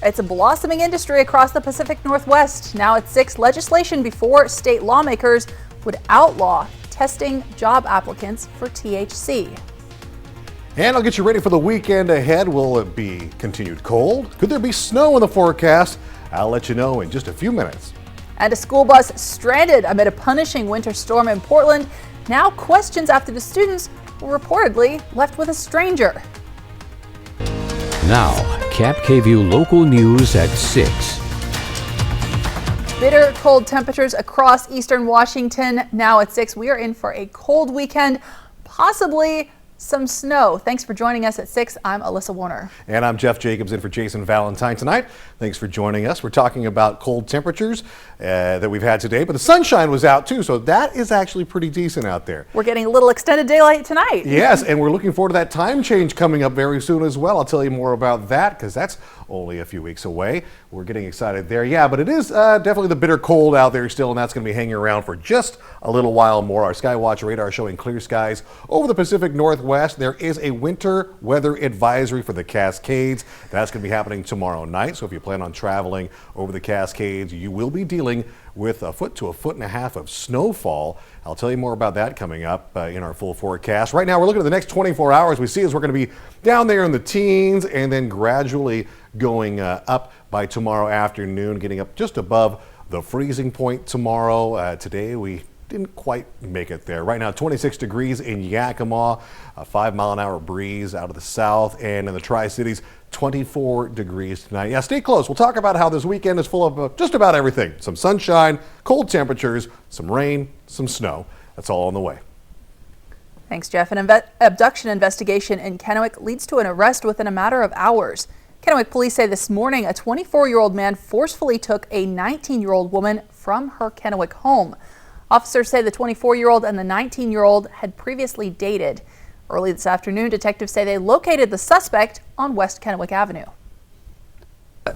It's a blossoming industry across the Pacific Northwest. Now at 6, legislation before state lawmakers would outlaw testing job applicants for THC. And I'll get you ready for the weekend ahead. Will it be continued cold? Could there be snow in the forecast? I'll let you know in just a few minutes. And a school bus stranded amid a punishing winter storm in Portland. Now questions after the students were reportedly left with a stranger. Now, KAPP local news at 6. Bitter cold temperatures across eastern Washington. Now at 6, we are in for a cold weekend, possibly some snow. Thanks for joining us at 6. I'm Alyssa Warner. And I'm Jeff Jacobs in for Jason Valentine tonight. Thanks for joining us. We're talking about cold temperatures that we've had today, but the sunshine was out too, so that is actually pretty decent out there. We're getting a little extended daylight tonight. Yes, and we're looking forward to that time change coming up very soon as well. I'll tell you more about that because that's only a few weeks away. We're getting excited there. Yeah, but it is definitely the bitter cold out there still, and that's going to be hanging around for just a little while more. Our Skywatch radar showing clear skies over the Pacific Northwest. There is a winter weather advisory for the Cascades. That's going to be happening tomorrow night. So if you plan on traveling over the Cascades, you will be dealing with 1 to 1.5 feet of snowfall. I'll tell you more about that coming up in our full forecast. Right now, we're looking at the next 24 hours. We see as we're going to be down there in the teens and then gradually going up by tomorrow afternoon, getting up just above the freezing point tomorrow. Today, we didn't quite make it there. Right now, 26 degrees in Yakima, a 5-mile-an-hour breeze out of the south, and in the Tri-Cities, 24 degrees tonight. Yeah, stay close. We'll talk about how this weekend is full of just about everything. Some sunshine, cold temperatures, some rain, some snow. That's all on the way. Thanks, Jeff. An abduction investigation in Kennewick leads to an arrest within a matter of hours. Kennewick police say this morning a 24-year-old man forcefully took a 19-year-old woman from her Kennewick home. Officers say the 24-year-old and the 19-year-old had previously dated. Early this afternoon, detectives say they located the suspect on West Kennewick Avenue.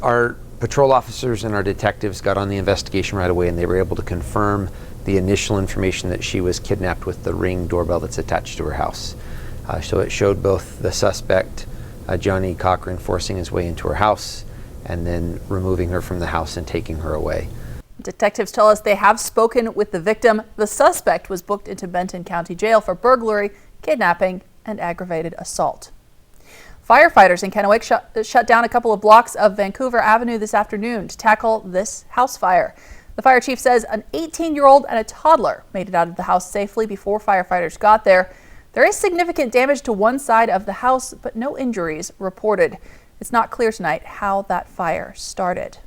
Our patrol officers and our detectives got on the investigation right away, and they were able to confirm the initial information that she was kidnapped with the Ring doorbell that's attached to her house. So it showed both the suspect, Johnny Cochran, forcing his way into her house and then removing her from the house and taking her away. Detectives tell us they have spoken with the victim. The suspect was booked into Benton County Jail for burglary, kidnapping, and aggravated assault. Firefighters in Kennewick shut down a couple of blocks of Vancouver Avenue this afternoon to tackle this house fire. The fire chief says an 18-year-old and a toddler made it out of the house safely before firefighters got there. There is significant damage to one side of the house, but no injuries reported. It's not clear tonight how that fire started.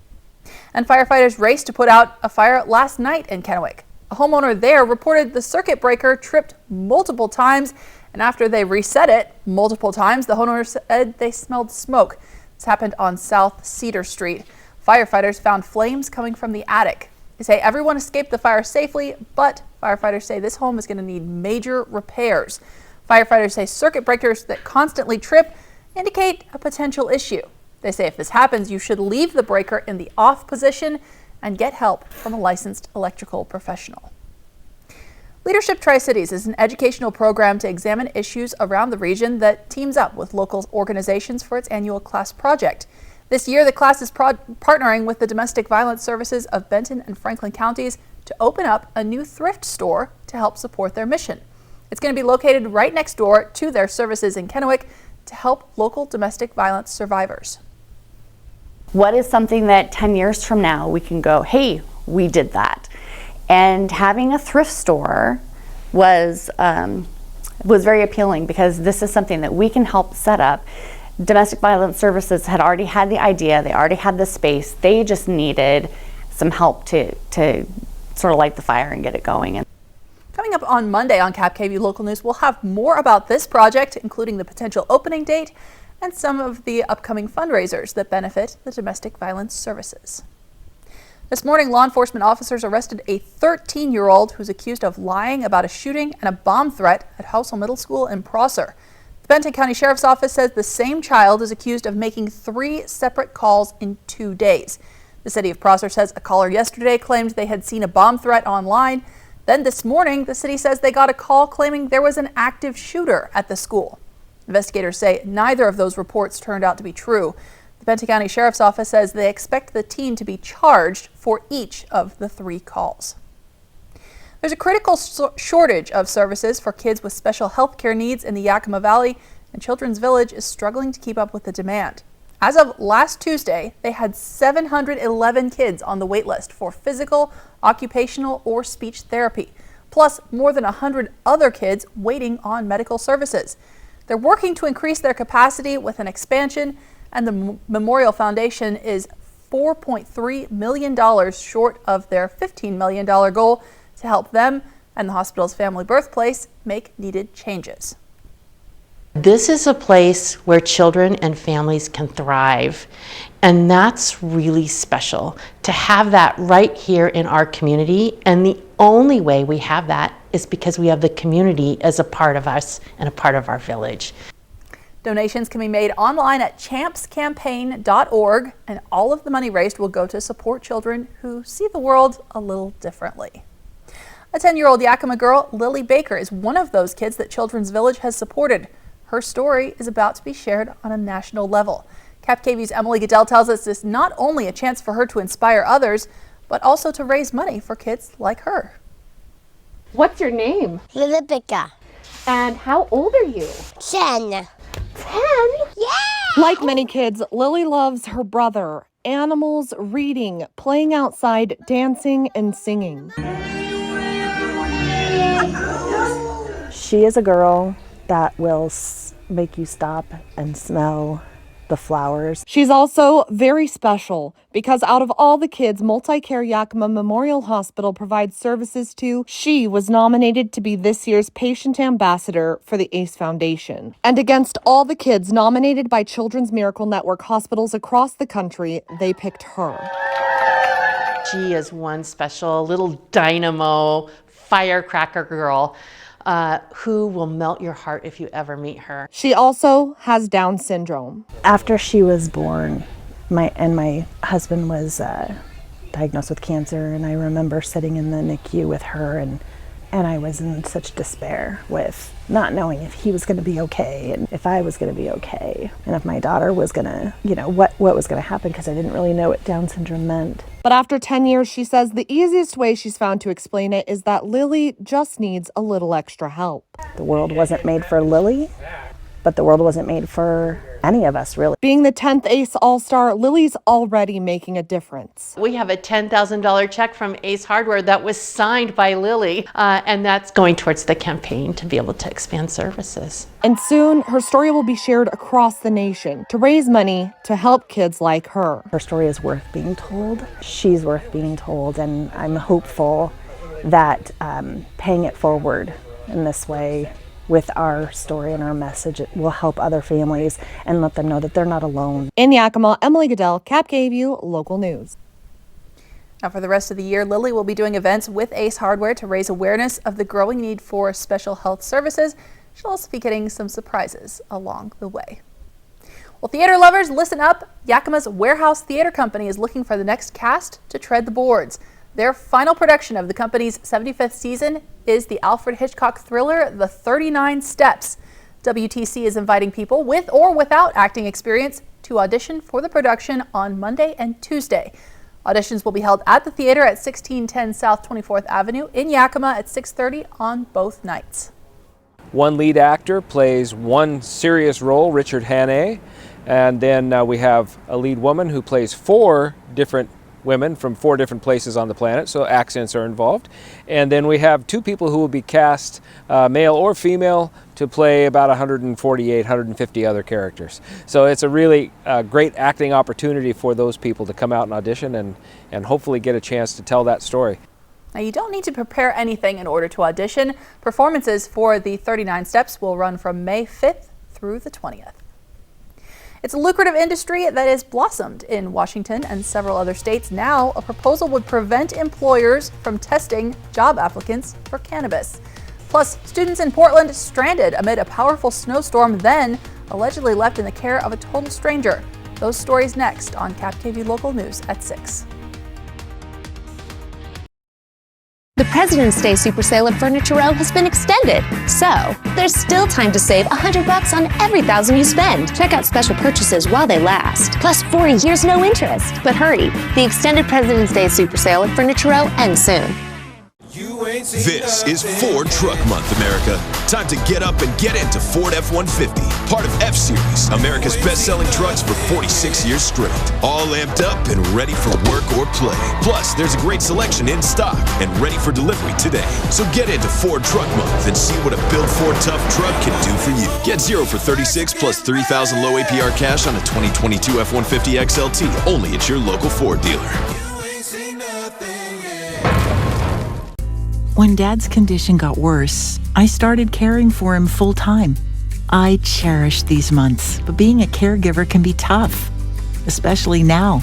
And firefighters raced to put out a fire last night in Kennewick. A homeowner there reported the circuit breaker tripped multiple times, and after they reset it multiple times, the homeowner said they smelled smoke. This happened on South Cedar Street. Firefighters found flames coming from the attic. They say everyone escaped the fire safely, but firefighters say this home is going to need major repairs. Firefighters say circuit breakers that constantly trip indicate a potential issue. They say if this happens, you should leave the breaker in the off position and get help from a licensed electrical professional. Leadership Tri-Cities is an educational program to examine issues around the region that teams up with local organizations for its annual class project. This year, the class is partnering with the domestic violence services of Benton and Franklin counties to open up a new thrift store to help support their mission. It's going to be located right next door to their services in Kennewick to help local domestic violence survivors. What is something that 10 years from now we can go, hey, we did that? And having a thrift store was very appealing because this is something that we can help set up. Domestic violence services had already had the idea, they already had the space, they just needed some help to sort of light the fire and get it going. Coming up on Monday on KAPP Local News, we'll have more about this project, including the potential opening date and some of the upcoming fundraisers that benefit the domestic violence services. This morning, law enforcement officers arrested a 13-year-old who's accused of lying about a shooting and a bomb threat at Housel Middle School in Prosser. The Benton County Sheriff's Office says the same child is accused of making 3 separate calls in 2 days. The city of Prosser says a caller yesterday claimed they had seen a bomb threat online. Then this morning, the city says they got a call claiming there was an active shooter at the school. Investigators say neither of those reports turned out to be true. The The Benton County Sheriff's Office says they expect the teen to be charged for each of the 3 calls. There's a critical shortage of services for kids with special health care needs in the Yakima Valley, and Children's Village is struggling to keep up with the demand. As of last Tuesday, they had 711 kids on the wait list for physical, occupational, or speech therapy, plus more than 100 other kids waiting on medical services. They're working to increase their capacity with an expansion, and the Memorial Foundation is $4.3 million short of their $15 million goal to help them and the hospital's family birthplace make needed changes. This is a place where children and families can thrive, and that's really special to have that right here in our community. And the only way we have that is because we have the community as a part of us and a part of our village. Donations can be made online at champscampaign.org, and all of the money raised will go to support children who see the world a little differently. A 10-year-old Yakima girl, Lily Baker, is one of those kids that Children's Village has supported. Her story is about to be shared on a national level. KVEW's Emily Goodell tells us this is not only a chance for her to inspire others, but also to raise money for kids like her. What's your name? Lily Baker. And how old are you? 10. 10? Yeah! Like many kids, Lily loves her brother, animals, reading, playing outside, dancing, and singing. She is a girl that will make you stop and smell the flowers. She's also very special because out of all the kids Multi-Care Yakima Memorial Hospital provides services to, she was nominated to be this year's patient ambassador for the ACE Foundation. And against all the kids nominated by Children's Miracle Network hospitals across the country, they picked her. She is one special little dynamo, firecracker girl who will melt your heart if you ever meet her. She also has Down syndrome. After she was born, my husband was diagnosed with cancer, and I remember sitting in the NICU with her, and I was in such despair with not knowing if he was going to be okay and if I was going to be okay and if my daughter was going to, what was going to happen, because I didn't really know what Down syndrome meant. But after 10 years, she says the easiest way she's found to explain it is that Lily just needs a little extra help. The world wasn't made for Lily, but the world wasn't made for any of us, really. Being the 10th ACE All-Star, Lily's already making a difference. We have a $10,000 check from Ace Hardware that was signed by Lily, and that's going towards the campaign to be able to expand services. And soon, her story will be shared across the nation to raise money to help kids like her. Her story is worth being told. She's worth being told, and I'm hopeful that paying it forward in this way with our story and our message, it will help other families and let them know that they're not alone. In Yakima, Emily Goodell, KAPP Local News. Now for the rest of the year, Lily will be doing events with Ace Hardware to raise awareness of the growing need for special health services. She'll also be getting some surprises along the way. Well, theater lovers, listen up. Yakima's Warehouse Theater Company is looking for the next cast to tread the boards. Their final production of the company's 75th season is the Alfred Hitchcock thriller, The 39 Steps. WTC is inviting people with or without acting experience to audition for the production on Monday and Tuesday. Auditions will be held at the theater at 1610 South 24th Avenue in Yakima at 6:30 on both nights. One lead actor plays one serious role, Richard Hannay, and then we have a lead woman who plays 4 different women from 4 different places on the planet, so accents are involved. And then we have 2 people who will be cast, male or female, to play about 148, 150 other characters. So it's a really great acting opportunity for those people to come out and audition and hopefully get a chance to tell that story. Now, you don't need to prepare anything in order to audition. Performances for the 39 Steps will run from May 5th through the 20th. It's a lucrative industry that has blossomed in Washington and several other states. Now, a proposal would prevent employers from testing job applicants for cannabis. Plus, students in Portland stranded amid a powerful snowstorm, then allegedly left in the care of a total stranger. Those stories next on KAPP Local News at 6. The President's Day Super Sale at Furniture Row has been extended, so there's still time to save $100 on every $1,000 you spend. Check out special purchases while they last, plus 40 years no interest. But hurry, the extended President's Day Super Sale at Furniture Row ends soon. This is Ford Truck Month, America. Time to get up and get into Ford F-150, part of F-Series, America's best-selling trucks for 46 years straight. All amped up and ready for work or play. Plus, there's a great selection in stock and ready for delivery today. So get into Ford Truck Month and see what a built Ford tough truck can do for you. Get 0 for 36 plus 3,000 low APR cash on a 2022 F-150 XLT, only at your local Ford dealer. When Dad's condition got worse, I started caring for him full-time. I cherished these months, but being a caregiver can be tough, especially now.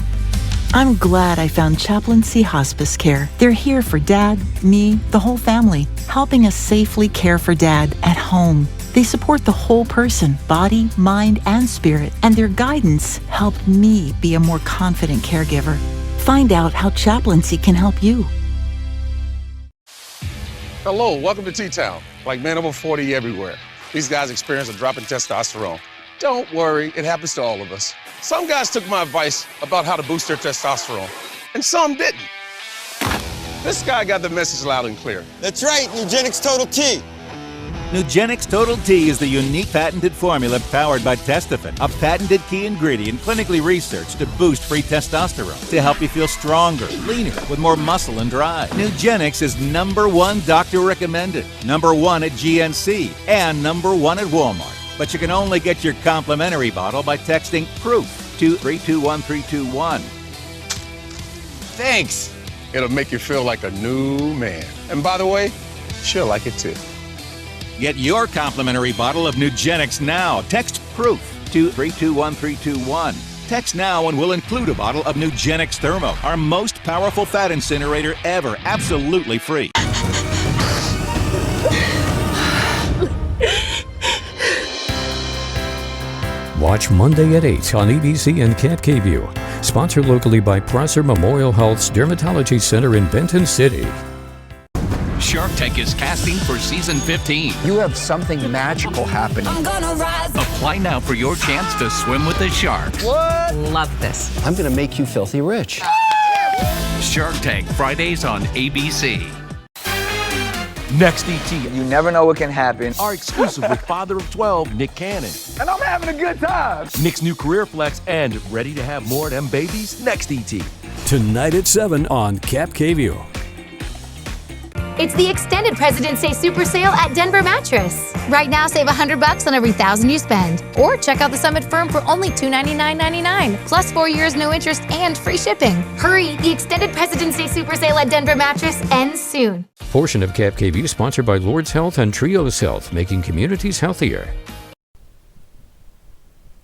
I'm glad I found Chaplaincy Hospice Care. They're here for Dad, me, the whole family, helping us safely care for Dad at home. They support the whole person, body, mind, and spirit, and their guidance helped me be a more confident caregiver. Find out how Chaplaincy can help you. Hello, welcome to T-Town. Like men over 40 everywhere. These guys experience a drop in testosterone. Don't worry, it happens to all of us. Some guys took my advice about how to boost their testosterone, and some didn't. This guy got the message loud and clear. That's right, Nugenix Total T. Nugenix Total T is the unique patented formula powered by Testofen, a patented key ingredient clinically researched to boost free testosterone to help you feel stronger, leaner, with more muscle and drive. Nugenix is #1 doctor recommended, #1 at GNC, and #1 at Walmart. But you can only get your complimentary bottle by texting PROOF to 321321. Thanks. It'll make you feel like a new man. And by the way, she'll like it too. Get your complimentary bottle of Nugenix now. Text PROOF to 321321. Text now and we'll include a bottle of Nugenix Thermo, our most powerful fat incinerator ever, absolutely free. Watch Monday at 8 on ABC and KVEW. Sponsored locally by Prosser Memorial Health's Dermatology Center in Benton City. Shark Tank is casting for season 15. You have something magical happening. I'm gonna rise. Apply now for your chance to swim with the sharks. What? Love this. I'm gonna make you filthy rich. Shark Tank, Fridays on ABC. Next ET. You never know what can happen. Our exclusive with father of 12, Nick Cannon. And I'm having a good time. Nick's new career flex and ready to have more of them babies? Next ET. Tonight at 7 on KAPP. It's the extended President's Day Super Sale at Denver Mattress. Right now, save $100 on every $1,000 you spend. Or check out the Summit Firm for only $299.99, plus 4 years no interest and free shipping. Hurry, the extended President's Day Super Sale at Denver Mattress ends soon. Portion of KAPP sponsored by Lord's Health and Trios Health, making communities healthier.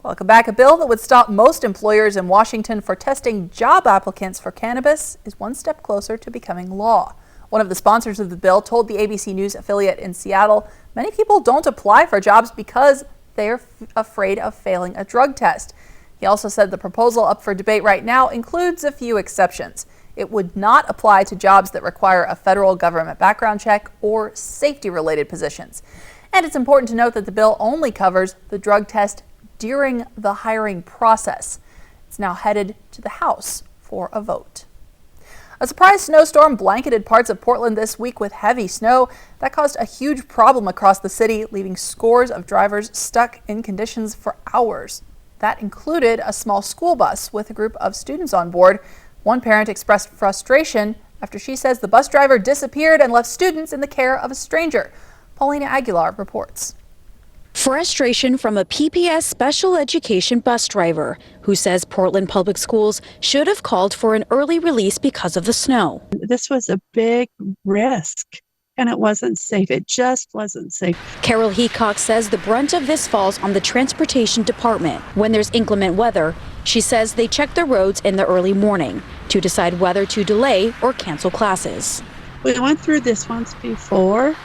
Welcome back. A bill that would stop most employers in Washington for testing job applicants for cannabis is one step closer to becoming law. One of the sponsors of the bill told the ABC News affiliate in Seattle many people don't apply for jobs because they are afraid of failing a drug test. He also said the proposal up for debate right now includes a few exceptions. It would not apply to jobs that require a federal government background check or safety-related positions. And it's important to note that the bill only covers the drug test during the hiring process. It's now headed to the House for a vote. A surprise snowstorm blanketed parts of Portland this week with heavy snow. That caused a huge problem across the city, leaving scores of drivers stuck in conditions for hours. That included a small school bus with a group of students on board. One parent expressed frustration after she says the bus driver disappeared and left students in the care of a stranger. Paulina Aguilar reports. Frustration from a PPS special education bus driver who says Portland Public Schools should have called for an early release because of the snow. This was a big risk and it wasn't safe. It just wasn't safe. Carol Heacock says the brunt of this falls on the transportation department. When there's inclement weather, she says they check the roads in the early morning to decide whether to delay or cancel classes. We went through this once before,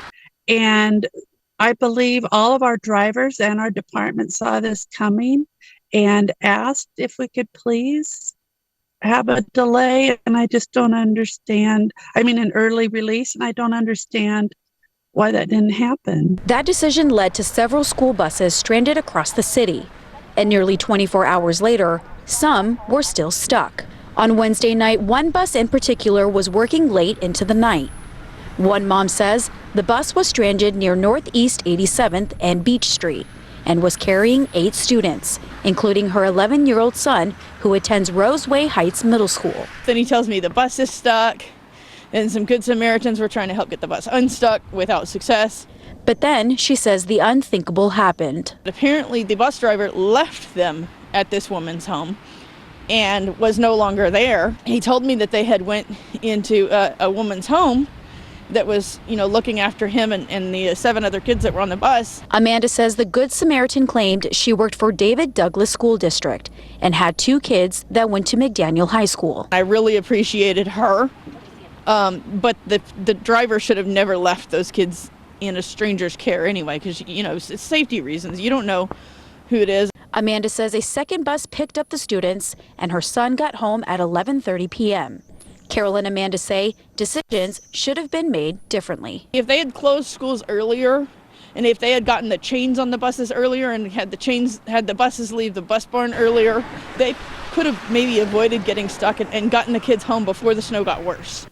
and I believe all of our drivers and our department saw this coming and asked if we could please have a delay, and I just don't understand. I mean, an early release, and I don't understand why that didn't happen. That decision led to several school buses stranded across the city. And nearly 24 hours later, some were still stuck. On Wednesday night, one bus in particular was working late into the night. One mom says the bus was stranded near Northeast 87th and Beach Street and was carrying 8 students, including her 11-year-old son, who attends Roseway Heights Middle School. Then he tells me the bus is stuck, and some good Samaritans were trying to help get the bus unstuck without success. But then she says the unthinkable happened. Apparently, the bus driver left them at this woman's home and was no longer there. He told me that they had went into a woman's home that was, looking after him and the 7 other kids that were on the bus. Amanda says the Good Samaritan claimed she worked for David Douglas School District and had 2 kids that went to McDaniel High School. I really appreciated her, but the driver should have never left those kids in a stranger's care anyway, because, it's safety reasons. You don't know who it is. Amanda says a second bus picked up the students and her son got home at 11:30 p.m. Carol and Amanda say decisions should have been made differently. If they had closed schools earlier, and if they had gotten the chains on the buses earlier and had the buses leave the bus barn earlier, they could have maybe avoided getting stuck and gotten the kids home before the snow got worse.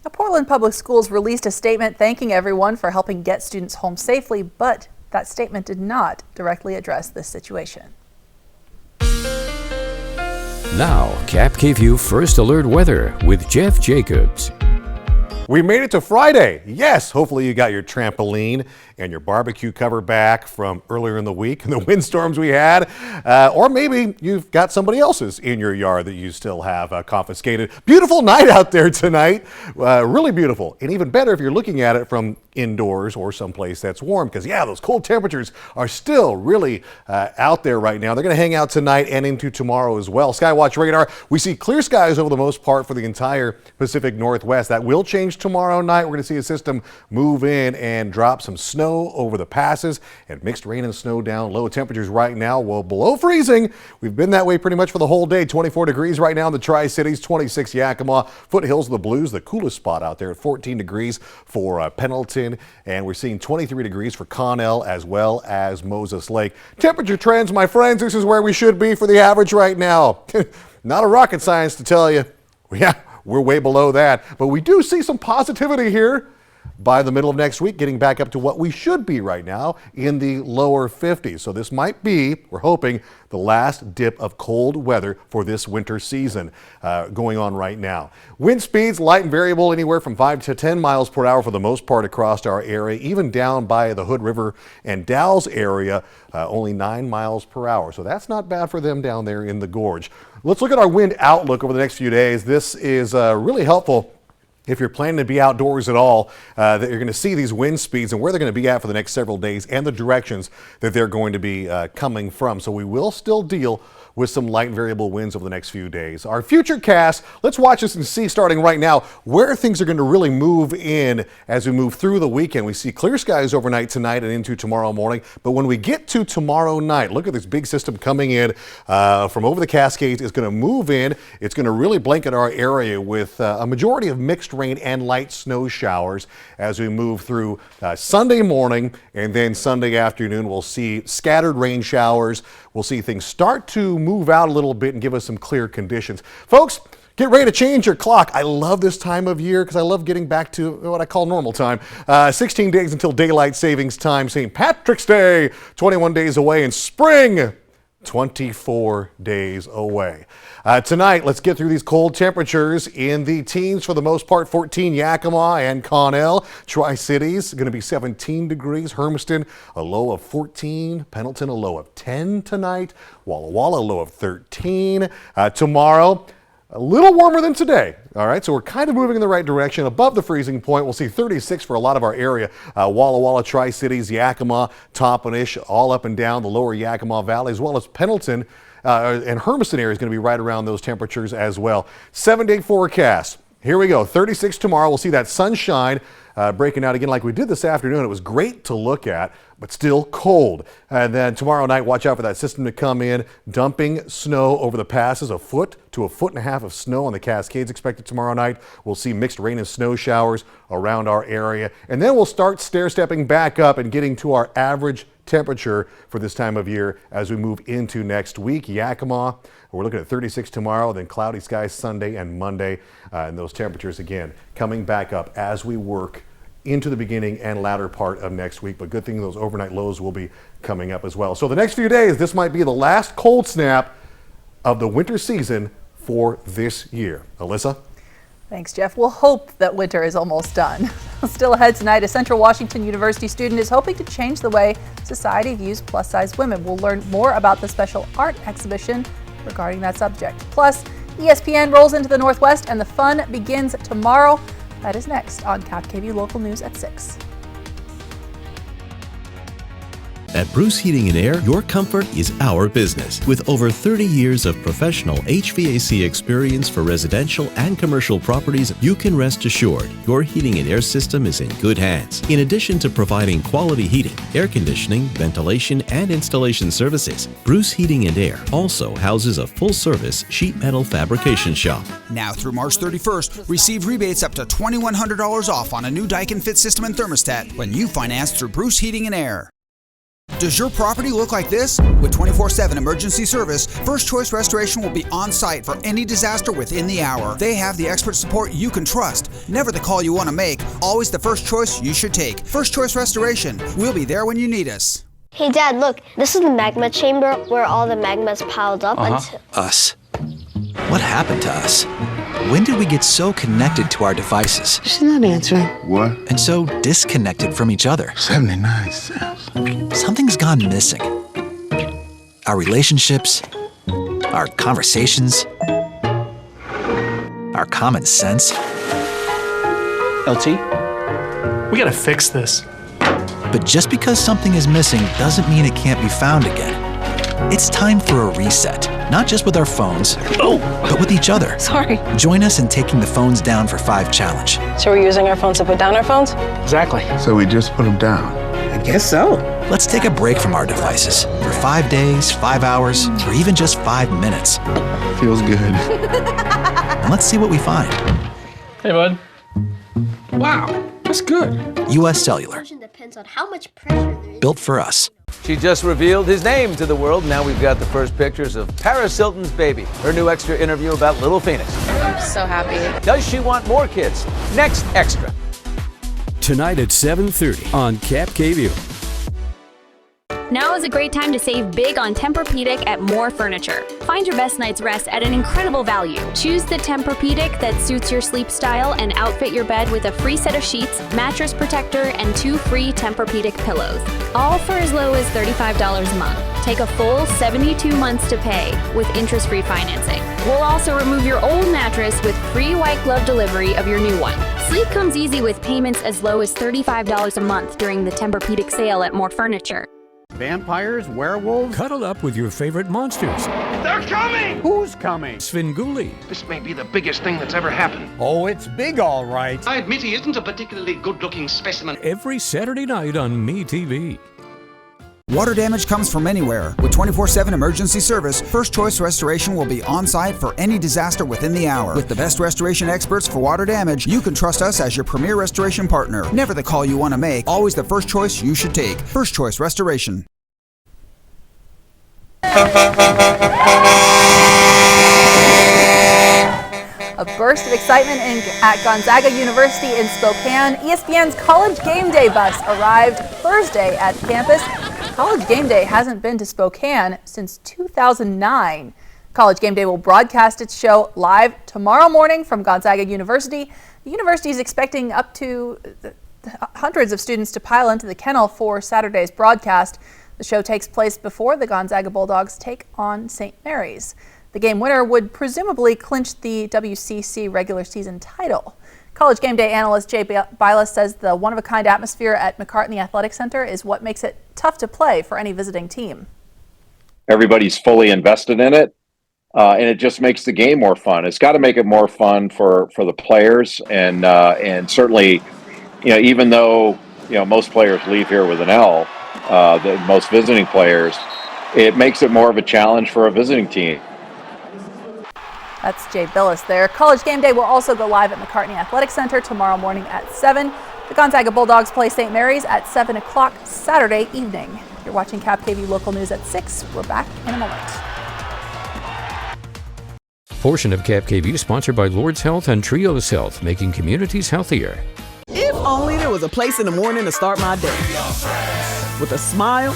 Now, Portland Public Schools released a statement thanking everyone for helping get students home safely, but that statement did not directly address this situation. Now, KAPP KVEW First Alert Weather with Jeff Jacobs. We made it to Friday. Yes, hopefully you got your trampoline and your barbecue cover back from earlier in the week and the windstorms we had. Or maybe you've got somebody else's in your yard that you still have confiscated. Beautiful night out there tonight. Really beautiful. And even better if you're looking at it from indoors or someplace that's warm, because those cold temperatures are still really out there right now. They're going to hang out tonight and into tomorrow as well. Skywatch radar, we see clear skies over the most part for the entire Pacific Northwest. That will change tomorrow night. We're going to see a system move in and drop some snow over the passes and mixed rain and snow down. Low temperatures right now, well, below freezing. We've been that way pretty much for the whole day. 24 degrees right now in the Tri-Cities, 26 Yakima, Foothills of the Blues, the coolest spot out there at 14 degrees for Pendleton. And we're seeing 23 degrees for Connell as well as Moses Lake. Temperature trends, my friends, this is where we should be for the average right now. Not a rocket science to tell you. We're way below that, but we do see some positivity here. By the middle of next week, getting back up to what we should be right now in the lower 50s. So this might be, we're hoping, the last dip of cold weather for this winter season going on right now. Wind speeds light and variable, anywhere from 5 to 10 miles per hour for the most part across our area, even down by the Hood River and Dalles area, only 9 miles per hour. So that's not bad for them down there in the gorge. Let's look at our wind outlook over the next few days. This is really helpful if you're planning to be outdoors at all, that you're going to see these wind speeds and where they're going to be at for the next several days and the directions that they're going to be coming from. So we will still deal with some light and variable winds over the next few days. Our future cast, let's watch this and see starting right now where things are going to really move in as we move through the weekend. We see clear skies overnight tonight and into tomorrow morning. But when we get to tomorrow night, look at this big system coming in from over the Cascades. It's going to move in. It's going to really blanket our area with a majority of mixed rain and light snow showers as we move through Sunday morning, and then Sunday afternoon we'll see scattered rain showers. We'll see things start to move out a little bit and give us some clear conditions. Folks, get ready to change your clock. I love this time of year because I love getting back to what I call normal time. 16 days until daylight savings time. St. Patrick's Day, 21 days away, and spring, 24 days away. Tonight, let's get through these cold temperatures in the teens for the most part. 14 Yakima and Connell. Tri-Cities going to be 17 degrees. Hermiston, a low of 14. Pendleton, a low of 10 tonight. Walla Walla, a low of 13. Tomorrow, a little warmer than today. All right, so we're kind of moving in the right direction. Above the freezing point, we'll see 36 for a lot of our area. Walla Walla, Tri-Cities, Yakima, Toppenish, all up and down the lower Yakima Valley, as well as Pendleton and Hermiston area is going to be right around those temperatures as well. 7-day forecast. Here we go. 36 tomorrow. We'll see that sunshine breaking out again like we did this afternoon. It was great to look at, but still cold. And then tomorrow night, watch out for that system to come in, dumping snow over the passes. 1 foot to 1.5 feet of snow on the Cascades expected tomorrow night. We'll see mixed rain and snow showers around our area. And then we'll start stair-stepping back up and getting to our average temperature for this time of year as we move into next week. Yakima, we're looking at 36 tomorrow, then cloudy skies Sunday and Monday. And those temperatures, again, coming back up as we work into the beginning and latter part of next week. But good thing those overnight lows will be coming up as well. So the next few days, this might be the last cold snap of the winter season for this year. Alyssa? Thanks, Jeff. We'll hope that winter is almost done. Still ahead tonight, a Central Washington University student is hoping to change the way society views plus-size women. We'll learn more about the special art exhibition regarding that subject. Plus, ESPN rolls into the Northwest and the fun begins tomorrow. That is next on KAPP Local News at 6. At Bruce Heating and Air, your comfort is our business. With over 30 years of professional HVAC experience for residential and commercial properties, you can rest assured your heating and air system is in good hands. In addition to providing quality heating, air conditioning, ventilation, and installation services, Bruce Heating and Air also houses a full-service sheet metal fabrication shop. Now through March 31st, receive rebates up to $2,100 off on a new Daikin Fit system and thermostat when you finance through Bruce Heating and Air. Does your property look like this? With 24/7 emergency service, First Choice Restoration will be on site for any disaster within the hour. They have the expert support you can trust. Never the call you want to make, always the first choice you should take. First Choice Restoration. We'll be there when you need us. Hey Dad, look, this is the magma chamber where all the magma's piled up until... Us. What happened to us? When did we get so connected to our devices? She's not answering. What? And so disconnected from each other. 79 cents. Something's gone missing. Our relationships, our conversations, our common sense. LT, we gotta fix this. But just because something is missing doesn't mean it can't be found again. It's time for a reset, not just with our phones, but with each other. Sorry. Join us in taking the phones down for 5 challenge. So we're using our phones to put down our phones? Exactly. So we just put them down. I guess so. Let's take a break from our devices for 5 days, 5 hours, or even just 5 minutes. Feels good. And let's see what we find. Hey, bud. Wow, that's good. U.S. Cellular. Depends on how much pressure there is. Built for us. She just revealed his name to the world. Now we've got the first pictures of Paris Hilton's baby. Her new extra interview about little Phoenix. I'm so happy. Does she want more kids? Next extra. Tonight at 7:30 on KVEW. Now is a great time to save big on Tempur-Pedic at More Furniture. Find your best night's rest at an incredible value. Choose the Tempur-Pedic that suits your sleep style and outfit your bed with a free set of sheets, mattress protector, and 2 free Tempur-Pedic pillows. All for as low as $35 a month. Take a full 72 months to pay with interest-free financing. We'll also remove your old mattress with free white glove delivery of your new one. Sleep comes easy with payments as low as $35 a month during the Tempur-Pedic sale at More Furniture. Vampires, werewolves. Cuddle up with your favorite monsters. They're coming! Who's coming? Svengoolie. This may be the biggest thing that's ever happened. Oh, it's big, all right. I admit he isn't a particularly good-looking specimen. Every Saturday night on MeTV. Water damage comes from anywhere. With 24/7 emergency service, First Choice Restoration will be on site for any disaster within the hour. With the best restoration experts for water damage, you can trust us as your premier restoration partner. Never the call you want to make, always the first choice you should take. First Choice Restoration. A burst of excitement at Gonzaga University in Spokane. ESPN's College Game Day bus arrived Thursday at campus. College Game Day hasn't been to Spokane since 2009. College Game Day will broadcast its show live tomorrow morning from Gonzaga University. The university is expecting up to hundreds of students to pile into the kennel for Saturday's broadcast. The show takes place before the Gonzaga Bulldogs take on St. Mary's. The game winner would presumably clinch the WCC regular season title. College Game Day analyst Jay Bilas says the one-of-a-kind atmosphere at McCartney Athletic Center is what makes it tough to play for any visiting team. Everybody's fully invested in it. and it just makes the game more fun. It's got to make it more fun for the players, and certainly, even though most players leave here with an L, the most visiting players, it makes it more of a challenge for a visiting team. That's Jay Billis there. College Game Day will also go live at McCartney Athletic Center tomorrow morning at 7. The Gonzaga Bulldogs play St. Mary's at 7 o'clock Saturday evening. You're watching KAPP local news at 6. We're back in a moment. Portion of KAPP sponsored by Lord's Health and Trios Health, making communities healthier. If only there was a place in the morning to start my day. With a smile,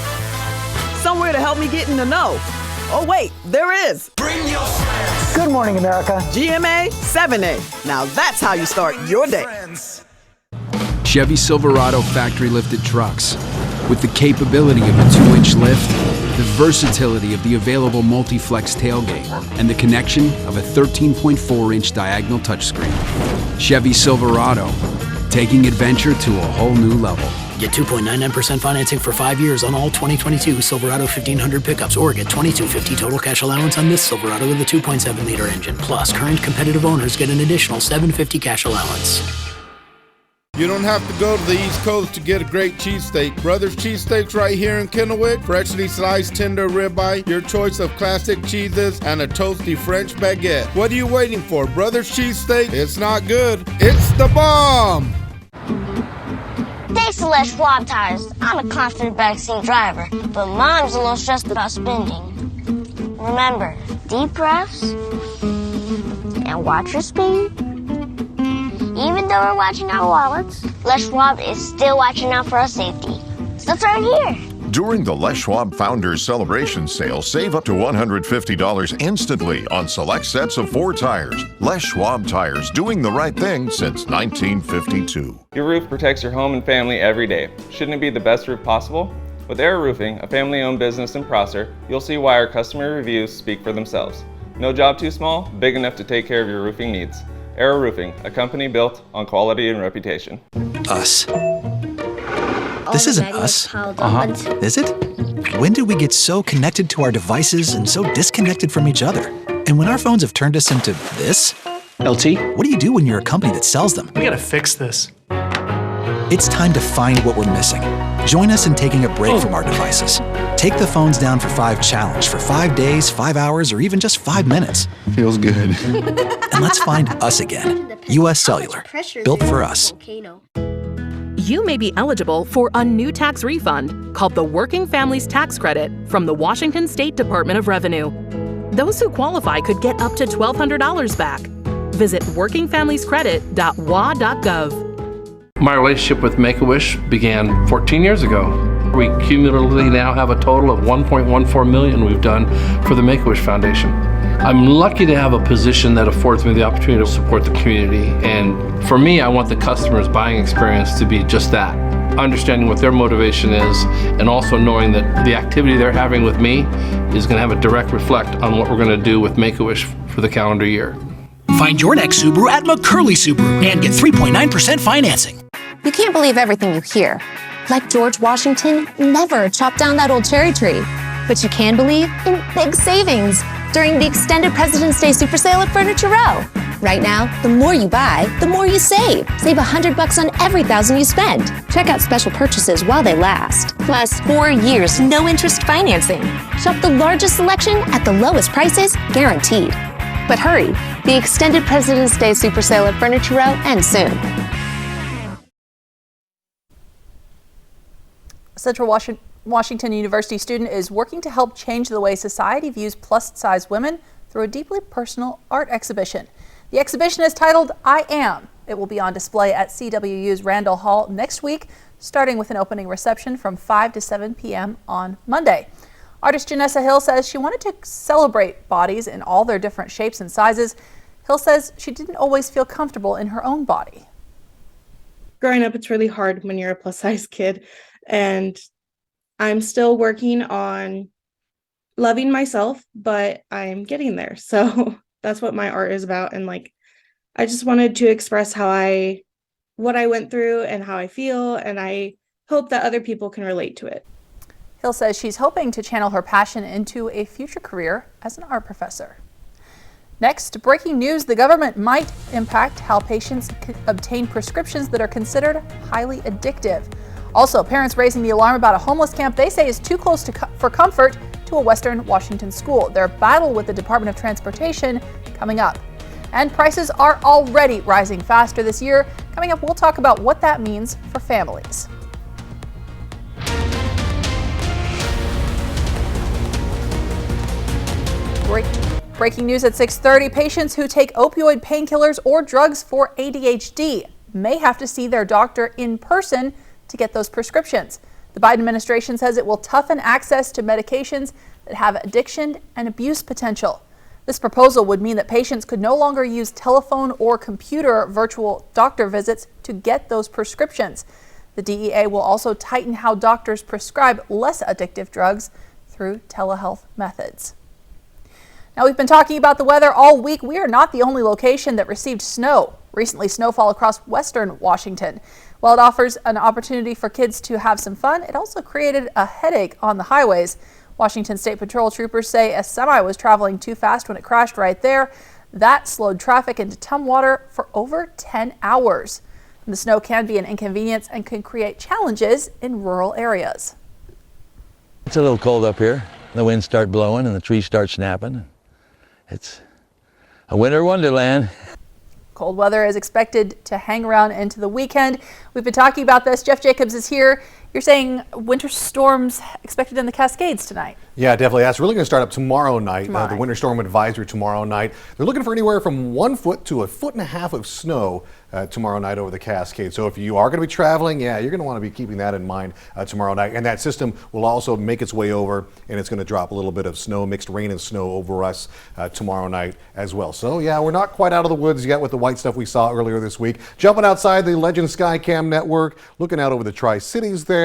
somewhere to help me get in the know. Oh wait, there is. Good morning, America. GMA 7A. Now that's how you start your day. Chevy Silverado factory lifted trucks. With the capability of a 2-inch lift, the versatility of the available multi-flex tailgate, and the connection of a 13.4-inch diagonal touchscreen. Chevy Silverado, taking adventure to a whole new level. Get 2.99% financing for 5 years on all 2022 Silverado 1500 pickups, or get $22.50 total cash allowance on this Silverado with a 2.7-liter engine. Plus, current competitive owners get an additional $750 cash allowance. You don't have to go to the East Coast to get a great cheesesteak. Brothers Cheesesteaks right here in Kennewick. Freshly sliced tender ribeye, your choice of classic cheeses, and a toasty French baguette. What are you waiting for? Brothers Cheesesteak? It's not good. It's the bomb! Thanks to Les Schwab tires, I'm a confident backseat driver, but Mom's a little stressed about spending. Remember, deep breaths and watch your speed. Even though we're watching our wallets, Les Schwab is still watching out for our safety. So turn here. During the Les Schwab Founders Celebration Sale, save up to $150 instantly on select sets of 4 tires. Les Schwab tires, doing the right thing since 1952. Your roof protects your home and family every day. Shouldn't it be the best roof possible? With Air Roofing, a family-owned business in Prosser, you'll see why our customer reviews speak for themselves. No job too small, big enough to take care of your roofing needs. Air Roofing, a company built on quality and reputation. Us. This isn't us. Is it? When did we get so connected to our devices and so disconnected from each other? And when our phones have turned us into this? LT? What do you do when you're a company that sells them? We gotta fix this. It's time to find what we're missing. Join us in taking a break from our devices. Take the phones down for 5 challenge for 5 days, 5 hours, or even just 5 minutes. Feels good. And let's find us again. U.S. Cellular, built for us. You may be eligible for a new tax refund called the Working Families Tax Credit from the Washington State Department of Revenue. Those who qualify could get up to $1,200 back. Visit workingfamiliescredit.wa.gov. My relationship with Make-A-Wish began 14 years ago. We cumulatively now have a total of $1.14 million we've done for the Make-A-Wish Foundation. I'm lucky to have a position that affords me the opportunity to support the community. And for me, I want the customer's buying experience to be just that. Understanding what their motivation is, and also knowing that the activity they're having with me is going to have a direct reflect on what we're going to do with Make-A-Wish for the calendar year. Find your next Subaru at McCurley Subaru and get 3.9% financing. You can't believe everything you hear. Like George Washington never chopped down that old cherry tree. But you can believe in big savings during the extended President's Day Super Sale at Furniture Row. Right now, the more you buy, the more you save. Save $100 on every $1,000 you spend. Check out special purchases while they last. Plus 4 years, no interest financing. Shop the largest selection at the lowest prices, guaranteed. But hurry, the extended President's Day Super Sale at Furniture Row ends soon. Central Washington University student is working to help change the way society views plus-size women through a deeply personal art exhibition. The exhibition is titled I Am. It will be on display at CWU's Randall Hall next week, starting with an opening reception from 5 to 7 p.m. on Monday. Artist Janessa Hill says she wanted to celebrate bodies in all their different shapes and sizes. Hill says she didn't always feel comfortable in her own body. Growing up, it's really hard when you're a plus-size kid. And I'm still working on loving myself, but I'm getting there. So that's what my art is about. And I just wanted to express what I went through and how I feel. And I hope that other people can relate to it. Hill says she's hoping to channel her passion into a future career as an art professor. Next, breaking news, the government might impact how patients obtain prescriptions that are considered highly addictive. Also, parents raising the alarm about a homeless camp they say is too close for comfort to a Western Washington school. Their battle with the Department of Transportation coming up. And prices are already rising faster this year. Coming up, we'll talk about what that means for families. Breaking news at 6:30, patients who take opioid painkillers or drugs for ADHD may have to see their doctor in person to get those prescriptions. The Biden administration says it will toughen access to medications that have addiction and abuse potential. This proposal would mean that patients could no longer use telephone or computer virtual doctor visits to get those prescriptions. The DEA will also tighten how doctors prescribe less addictive drugs through telehealth methods. Now, we've been talking about the weather all week. We are not the only location that received snow. Recently, snowfall across western Washington. While it offers an opportunity for kids to have some fun, it also created a headache on the highways. Washington State Patrol troopers say a semi was traveling too fast when it crashed right there. That slowed traffic into Tumwater for over 10 hours. And the snow can be an inconvenience and can create challenges in rural areas. It's a little cold up here. The winds start blowing and the trees start snapping. It's a winter wonderland. Cold weather is expected to hang around into the weekend. We've been talking about this. Jeff Jacobs is here. You're saying winter storms expected in the Cascades tonight. Yeah, definitely. That's really going to start up tomorrow night. The winter storm advisory tomorrow night. They're looking for anywhere from 1 foot to 1.5 feet of snow tomorrow night over the Cascades. So if you are going to be traveling, yeah, you're going to want to be keeping that in mind tomorrow night. And that system will also make its way over, and it's going to drop a little bit of snow, mixed rain and snow over us tomorrow night as well. So yeah, we're not quite out of the woods yet with the white stuff we saw earlier this week. Jumping outside the Legend Skycam network, looking out over the Tri-Cities there.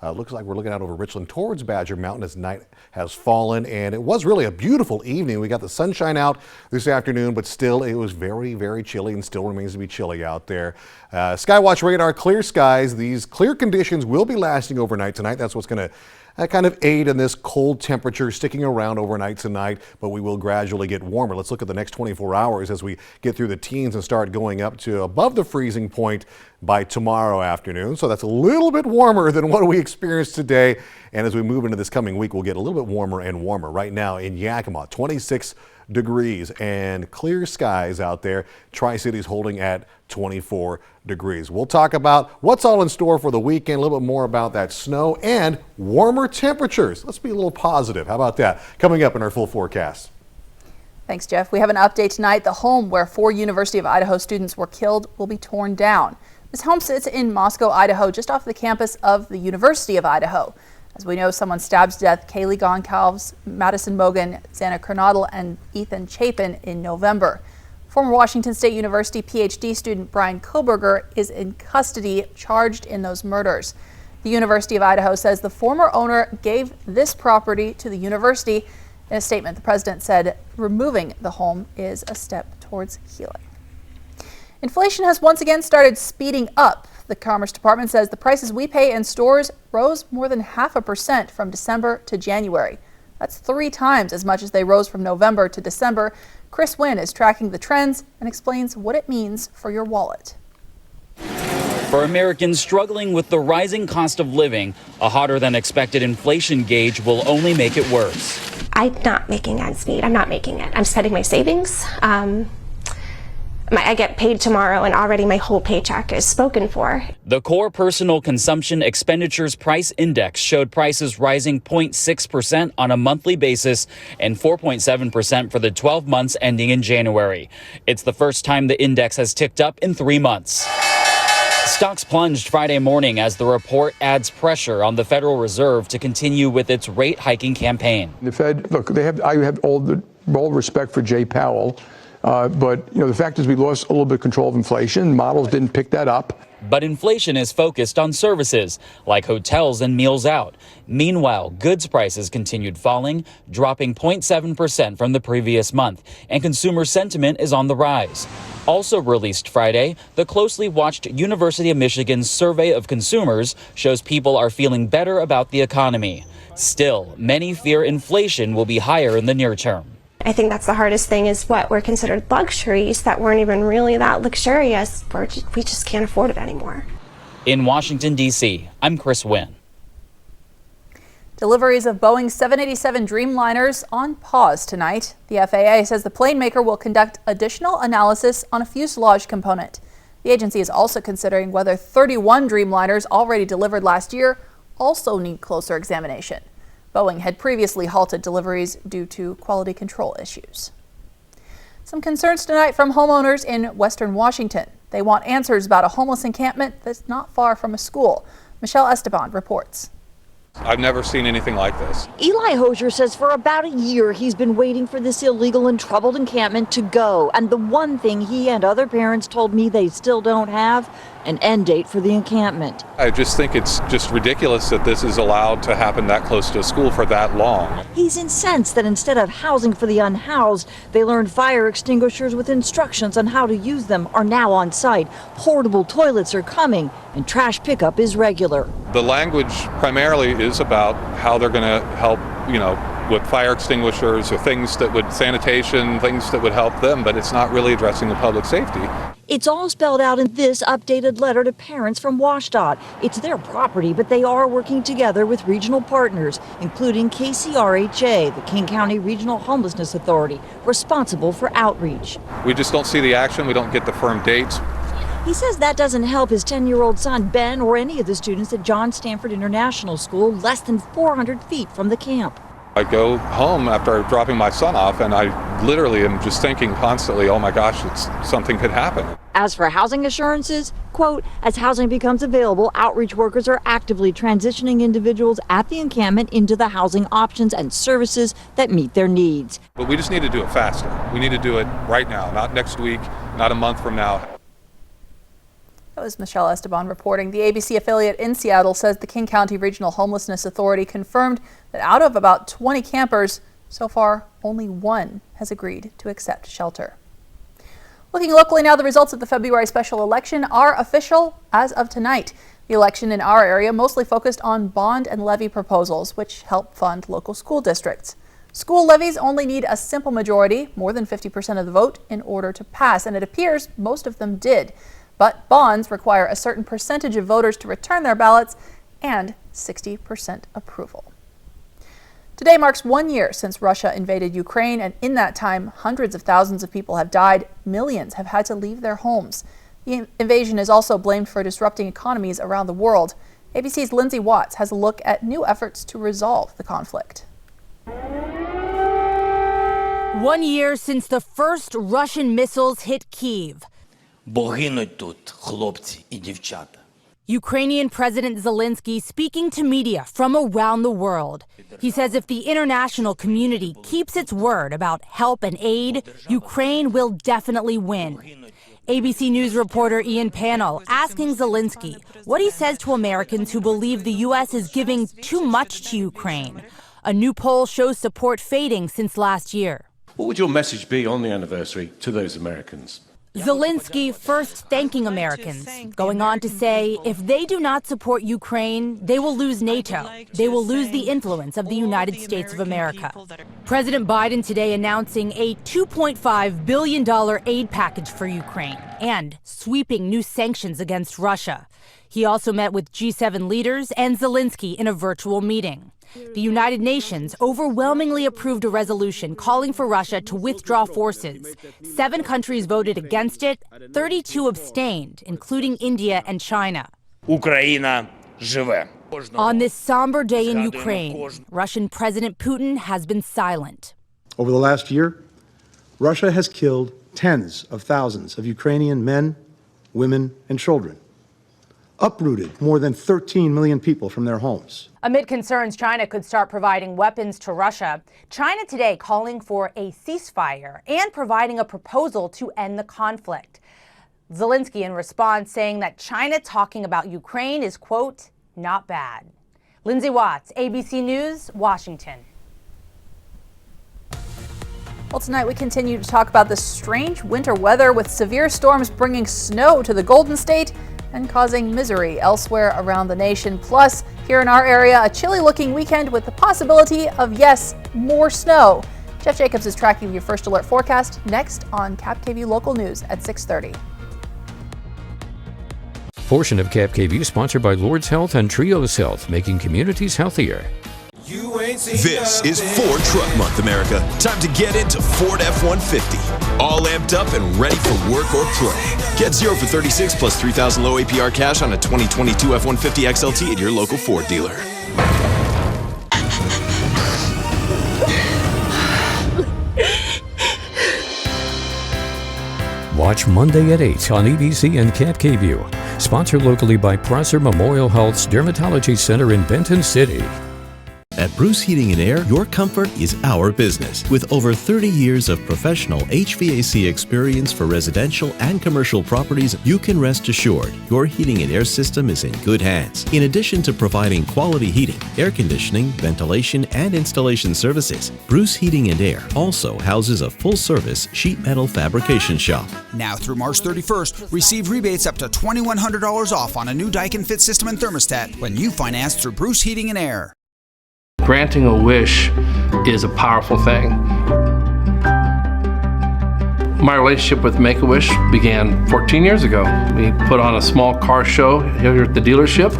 Looks like we're looking out over Richland towards Badger Mountain as night has fallen, and it was really a beautiful evening. We got the sunshine out this afternoon, but still it was very, very chilly and still remains to be chilly out there. Skywatch radar, clear skies. These clear conditions will be lasting overnight tonight. That's what's going to kind of aid in this cold temperature sticking around overnight tonight, but we will gradually get warmer. Let's look at the next 24 hours as we get through the teens and start going up to above the freezing point by tomorrow afternoon. So that's a little bit warmer than what we experienced today. And as we move into this coming week, we'll get a little bit warmer and warmer. Right now in Yakima, 26 degrees and clear skies out there. Tri-Cities holding at 24 degrees. We'll talk about what's all in store for the weekend, a little bit more about that snow and warmer temperatures. Let's be a little positive. How about that? Coming up in our full forecast. Thanks, Jeff. We have an update tonight. The home where 4 University of Idaho students were killed will be torn down. This home sits in Moscow, Idaho, just off the campus of the University of Idaho. As we know, someone stabbed to death Kaylee Goncalves, Madison Mogan, Xana Kernodle, and Ethan Chapin in November. Former Washington State University PhD student Brian Koberger is in custody, charged in those murders. The University of Idaho says the former owner gave this property to the university. In a statement, the president said removing the home is a step towards healing. Inflation has once again started speeding up. The Commerce Department says the prices we pay in stores rose more than 0.5% from December to January. That's 3 times as much as they rose from November to December. Chris Wynn is tracking the trends and explains what it means for your wallet. For Americans struggling with the rising cost of living, a hotter than expected inflation gauge will only make it worse. I'm not making ends meet. I'm not making it. I'm spending my savings. I get paid tomorrow and already my whole paycheck is spoken for. The Core Personal Consumption Expenditures Price Index showed prices rising 0.6% on a monthly basis and 4.7% for the 12 months ending in January. It's the first time the index has ticked up in 3 months. Stocks plunged Friday morning as the report adds pressure on the Federal Reserve to continue with its rate hiking campaign. The Fed, look, I have all respect for Jay Powell. But, the fact is we lost a little bit of control of inflation. Models didn't pick that up. But inflation is focused on services like hotels and meals out. Meanwhile, goods prices continued falling, dropping 0.7% from the previous month, and consumer sentiment is on the rise. Also released Friday, the closely watched University of Michigan's survey of consumers shows people are feeling better about the economy. Still, many fear inflation will be higher in the near term. I think that's the hardest thing, is what were considered luxuries that weren't even really that luxurious. We just can't afford it anymore. In Washington, D.C., I'm Chris Wynn. Deliveries of Boeing 787 Dreamliners on pause tonight. The FAA says the plane maker will conduct additional analysis on a fuselage component. The agency is also considering whether 31 Dreamliners already delivered last year also need closer examination. Boeing had previously halted deliveries due to quality control issues. Some concerns tonight from homeowners in Western Washington. They want answers about a homeless encampment that's not far from a school. Michelle Esteban reports. I've never seen anything like this. Eli Hosier says for about a year he's been waiting for this illegal and troubled encampment to go. And the one thing he and other parents told me they still don't have, an end date for the encampment. I just think it's just ridiculous that this is allowed to happen that close to a school for that long. He's incensed that instead of housing for the unhoused, they learned fire extinguishers with instructions on how to use them are now on site. Portable toilets are coming, and trash pickup is regular. The language primarily is about how they're going to help, with fire extinguishers or things that would, sanitation, things that would help them, but it's not really addressing the public safety. It's all spelled out in this updated letter to parents from WashDOT. It's their property, but they are working together with regional partners, including KCRHA, the King County Regional Homelessness Authority, responsible for outreach. We just don't see the action. We don't get the firm dates. He says that doesn't help his 10-year-old son, Ben, or any of the students at John Stanford International School, less than 400 feet from the camp. I go home after dropping my son off, and I literally am just thinking constantly, oh my gosh, something could happen. As for housing assurances, quote, as housing becomes available, outreach workers are actively transitioning individuals at the encampment into the housing options and services that meet their needs. But we just need to do it faster. We need to do it right now, not next week, not a month from now. That was Michelle Esteban reporting. The ABC affiliate in Seattle says the King County Regional Homelessness Authority confirmed that out of about 20 campers, so far only one has agreed to accept shelter. Looking locally now, the results of the February special election are official as of tonight. The election in our area mostly focused on bond and levy proposals, which help fund local school districts. School levies only need a simple majority, more than 50% of the vote, in order to pass, and it appears most of them did. But bonds require a certain percentage of voters to return their ballots and 60% approval. Today marks 1 year since Russia invaded Ukraine, and in that time, hundreds of thousands of people have died. Millions have had to leave their homes. The invasion is also blamed for disrupting economies around the world. ABC's Lindsay Watts has a look at new efforts to resolve the conflict. 1 year since the first Russian missiles hit Kyiv. Бо гинуть тут хлопці і дівчата. Ukrainian President Zelensky speaking to media from around the world. He says if the international community keeps its word about help and aid, Ukraine will definitely win. ABC News reporter Ian Pannell asking Zelensky what he says to Americans who believe the U.S. is giving too much to Ukraine. A new poll shows support fading since last year. What would your message be on the anniversary to those Americans? Zelensky first thanking Americans, going on to say if they do not support Ukraine, they will lose NATO. They will lose the influence of the United States of America. President Biden today announcing a $2.5 billion aid package for Ukraine and sweeping new sanctions against Russia. He also met with G7 leaders and Zelensky in a virtual meeting. The United Nations overwhelmingly approved a resolution calling for Russia to withdraw forces. 7 countries voted against it, 32 abstained, including India and China. Україна живе. On this somber day in Ukraine, Russian President Putin has been silent. Over the last year, Russia has killed tens of thousands of Ukrainian men, women, and children, uprooted more than 13 million people from their homes. Amid concerns China could start providing weapons to Russia, China today calling for a ceasefire and providing a proposal to end the conflict. Zelensky in response saying that China talking about Ukraine is, quote, not bad. Lindsay Watts, ABC News, Washington. Well, tonight we continue to talk about the strange winter weather with severe storms bringing snow to the Golden State and causing misery elsewhere around the nation. Plus, here in our area, a chilly-looking weekend with the possibility of, yes, more snow. Jeff Jacobs is tracking your first alert forecast next on KAPP Local News at 6:30. Portion of KAPP sponsored by Lord's Health and Trios Health, making communities healthier. This is Ford Truck Month, America. Time to get into Ford F-150. All amped up and ready for work or play. Get 0 for 36 plus 3,000 low APR cash on a 2022 F-150 XLT at your local Ford dealer. Watch Monday at 8 on ABC and KVEW. Sponsored locally by Prosser Memorial Health's Dermatology Center in Benton City. At Bruce Heating & Air, your comfort is our business. With over 30 years of professional HVAC experience for residential and commercial properties, you can rest assured your heating and air system is in good hands. In addition to providing quality heating, air conditioning, ventilation, and installation services, Bruce Heating & Air also houses a full-service sheet metal fabrication shop. Now through March 31st, receive rebates up to $2,100 off on a new Daikin Fit system and thermostat when you finance through Bruce Heating & Air. Granting a wish is a powerful thing. My relationship with Make-A-Wish began 14 years ago. We put on a small car show here at the dealership.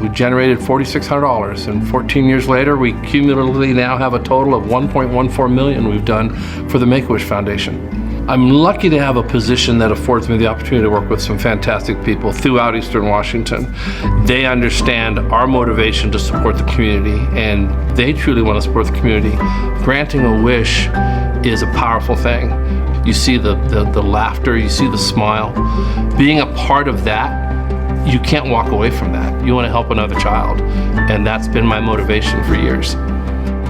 We generated $4,600, and 14 years later, we cumulatively now have a total of $1.14 million we've done for the Make-A-Wish Foundation. I'm lucky to have a position that affords me the opportunity to work with some fantastic people throughout Eastern Washington. They understand our motivation to support the community, and they truly want to support the community. Granting a wish is a powerful thing. You see the laughter, you see the smile. Being a part of that, you can't walk away from that. You want to help another child, and that's been my motivation for years.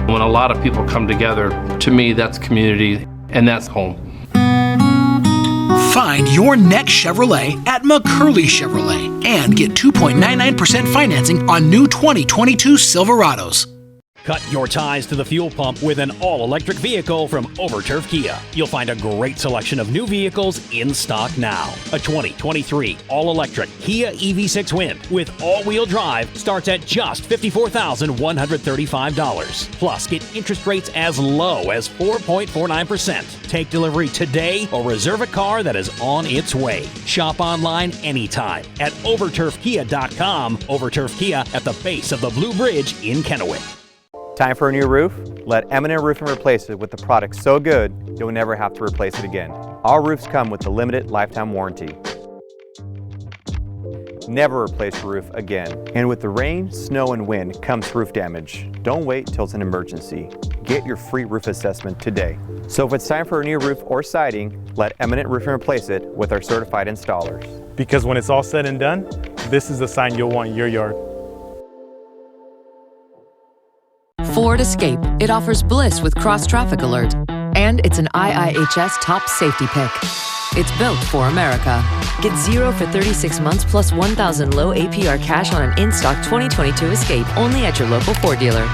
When a lot of people come together, to me, that's community, and that's home. Find your next Chevrolet at McCurley Chevrolet and get 2.99% financing on new 2022 Silverados. Cut your ties to the fuel pump with an all-electric vehicle from Overturf Kia. You'll find a great selection of new vehicles in stock now. A 2023 all-electric Kia EV6 Wind with all-wheel drive starts at just $54,135. Plus, get interest rates as low as 4.49%. Take delivery today or reserve a car that is on its way. Shop online anytime at overturfkia.com. Overturf Kia at the base of the Blue Bridge in Kennewick. Time for a new roof? Let Eminent Roofing replace it with a product so good you'll never have to replace it again. Our roofs come with a limited lifetime warranty. Never replace your roof again. And with the rain, snow, and wind comes roof damage. Don't wait till it's an emergency. Get your free roof assessment today. So if it's time for a new roof or siding, let Eminent Roofing replace it with our certified installers. Because when it's all said and done, this is the sign you'll want in your yard. Ford Escape. It offers bliss with cross-traffic alert. And it's an IIHS top safety pick. It's built for America. Get 0 for 36 months plus 1,000 low APR cash on an in-stock 2022 Escape only at your local Ford dealer.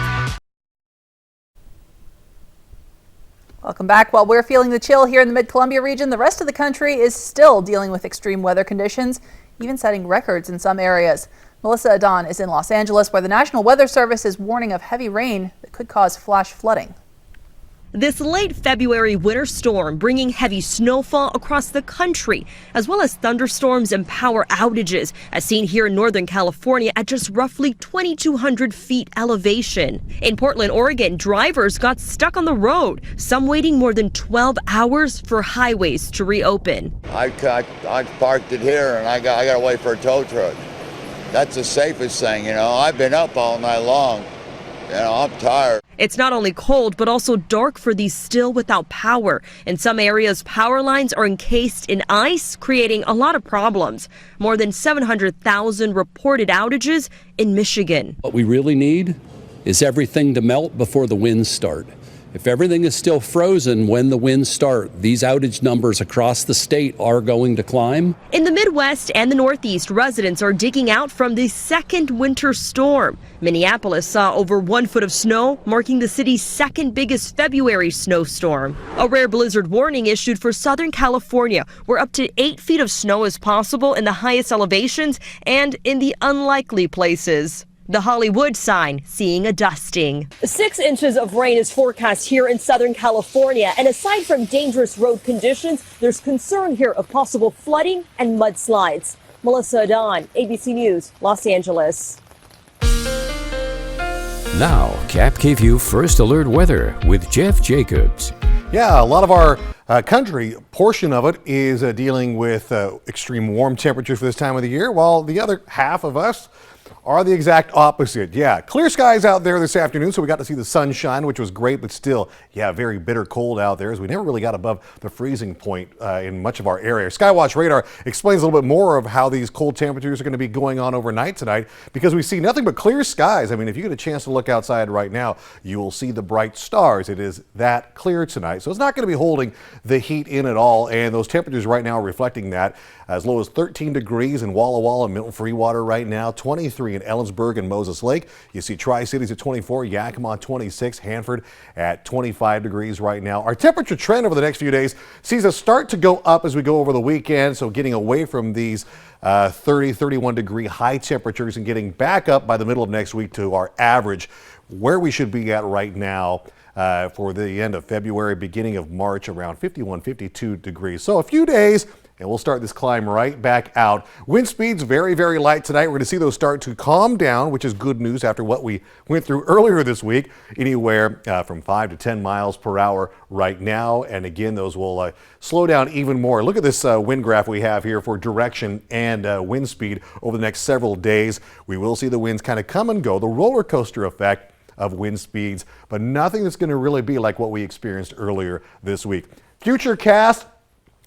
Welcome back. While we're feeling the chill here in the Mid-Columbia region, the rest of the country is still dealing with extreme weather conditions, even setting records in some areas. Melissa Adon is in Los Angeles, where the National Weather Service is warning of heavy rain that could cause flash flooding. This late February winter storm bringing heavy snowfall across the country, as well as thunderstorms and power outages, as seen here in Northern California at just roughly 2,200 feet elevation. In Portland, Oregon, drivers got stuck on the road, some waiting more than 12 hours for highways to reopen. I parked it here and I got to wait for a tow truck. That's the safest thing, you know. I've been up all night long. You know, I'm tired. It's not only cold, but also dark for these still without power. In some areas, power lines are encased in ice, creating a lot of problems. More than 700,000 reported outages in Michigan. What we really need is everything to melt before the winds start. If everything is still frozen when the winds start, these outage numbers across the state are going to climb. In the Midwest and the Northeast, residents are digging out from the second winter storm. Minneapolis saw over 1 foot of snow, marking the city's second biggest February snowstorm. A rare blizzard warning issued for Southern California, where up to 8 feet of snow is possible in the highest elevations and in the unlikely places. The Hollywood sign seeing a dusting. 6 inches of rain is forecast here in Southern California. And aside from dangerous road conditions, there's concern here of possible flooding and mudslides. Melissa Adon, ABC News, Los Angeles. Now, KAPP First Alert Weather with Jeff Jacobs. Yeah, a lot of our country, portion of it, is dealing with extreme warm temperatures for this time of the year, while the other half of us are the exact opposite. Yeah, clear skies out there this afternoon, so we got to see the sunshine, which was great, but still, yeah, very bitter cold out there, as we never really got above the freezing point in much of our area. Skywatch radar explains a little bit more of how these cold temperatures are going to be going on overnight tonight, because we see nothing but clear skies. I mean, if you get a chance to look outside right now, you will see the bright stars. It is that clear tonight, so it's not going to be holding the heat in at all, and those temperatures right now are reflecting that. As low as 13 degrees in Walla Walla, Milton Freewater right now, 23 in Ellensburg and Moses Lake. You see Tri-Cities at 24, Yakima 26, Hanford at 25 degrees right now. Our temperature trend over the next few days sees us start to go up as we go over the weekend, so getting away from these 30, 31 degree high temperatures and getting back up by the middle of next week to our average, where we should be at right now for the end of February, beginning of March, around 51, 52 degrees. So a few days, and we'll start this climb right back out. Wind speeds very, very light tonight. We're going to see those start to calm down, which is good news after what we went through earlier this week, anywhere from 5 to 10 miles per hour right now. And again, those will slow down even more. Look at this wind graph we have here for direction and wind speed over the next several days. We will see the winds kind of come and go, the roller coaster effect of wind speeds, but nothing that's going to really be like what we experienced earlier this week. Futurecast.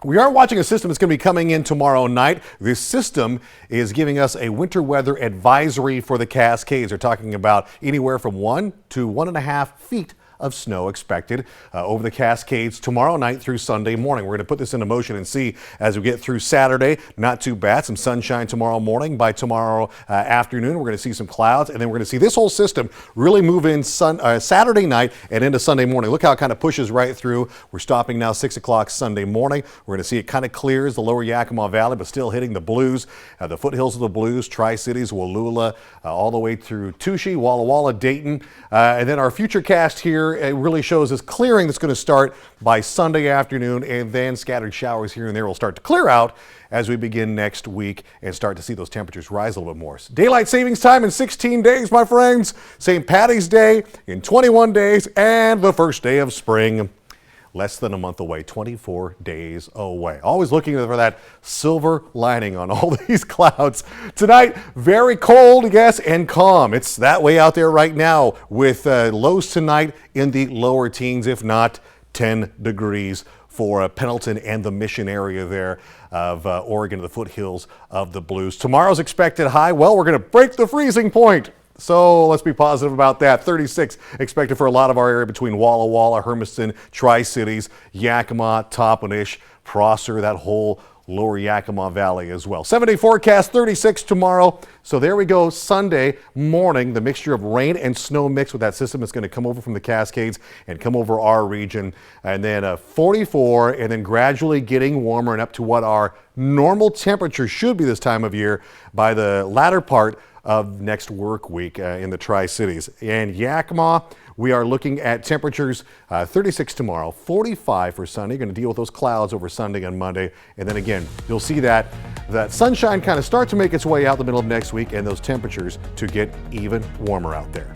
We are watching a system that's going to be coming in tomorrow night. This system is giving us a winter weather advisory for the Cascades. They're talking about anywhere from 1 to 1.5 feet of snow expected over the Cascades tomorrow night through Sunday morning. We're going to put this into motion and see as we get through Saturday. Not too bad. Some sunshine tomorrow morning. By tomorrow afternoon, we're going to see some clouds, and then we're going to see this whole system really move in Saturday night and into Sunday morning. Look how it kind of pushes right through. We're stopping now 6 o'clock Sunday morning. We're going to see it kind of clears the lower Yakima Valley, but still hitting the Blues, the foothills of the Blues, Tri-Cities, Wallula, all the way through Touchy, Walla Walla, Dayton, and then our Futurecast here. It really shows this clearing that's going to start by Sunday afternoon, and then scattered showers here and there will start to clear out as we begin next week and start to see those temperatures rise a little bit more. Daylight savings time in 16 days, my friends. St. Patty's Day in 21 days, and the first day of spring. Less than a month away, 24 days away. Always looking for that silver lining on all these clouds. Tonight, very cold, yes, and calm. It's that way out there right now with lows tonight in the lower teens, if not 10 degrees for Pendleton and the Mission area there of Oregon, the foothills of the Blues. Tomorrow's expected high. Well, we're going to break the freezing point. So let's be positive about that. 36 expected for a lot of our area between Walla Walla, Hermiston, Tri-Cities, Yakima, Toppenish, Prosser, that whole lower Yakima Valley as well. 7-day forecast, 36 tomorrow. So there we go. Sunday morning, the mixture of rain and snow mixed with that system that's going to come over from the Cascades and come over our region. And then 44, and then gradually getting warmer and up to what our normal temperature should be this time of year by the latter part of next work week in the Tri-Cities. And Yakima, we are looking at temperatures 36 tomorrow, 45 for Sunday. Going to deal with those clouds over Sunday and Monday. And then again, you'll see that sunshine kind of start to make its way out the middle of next week, and those temperatures to get even warmer out there.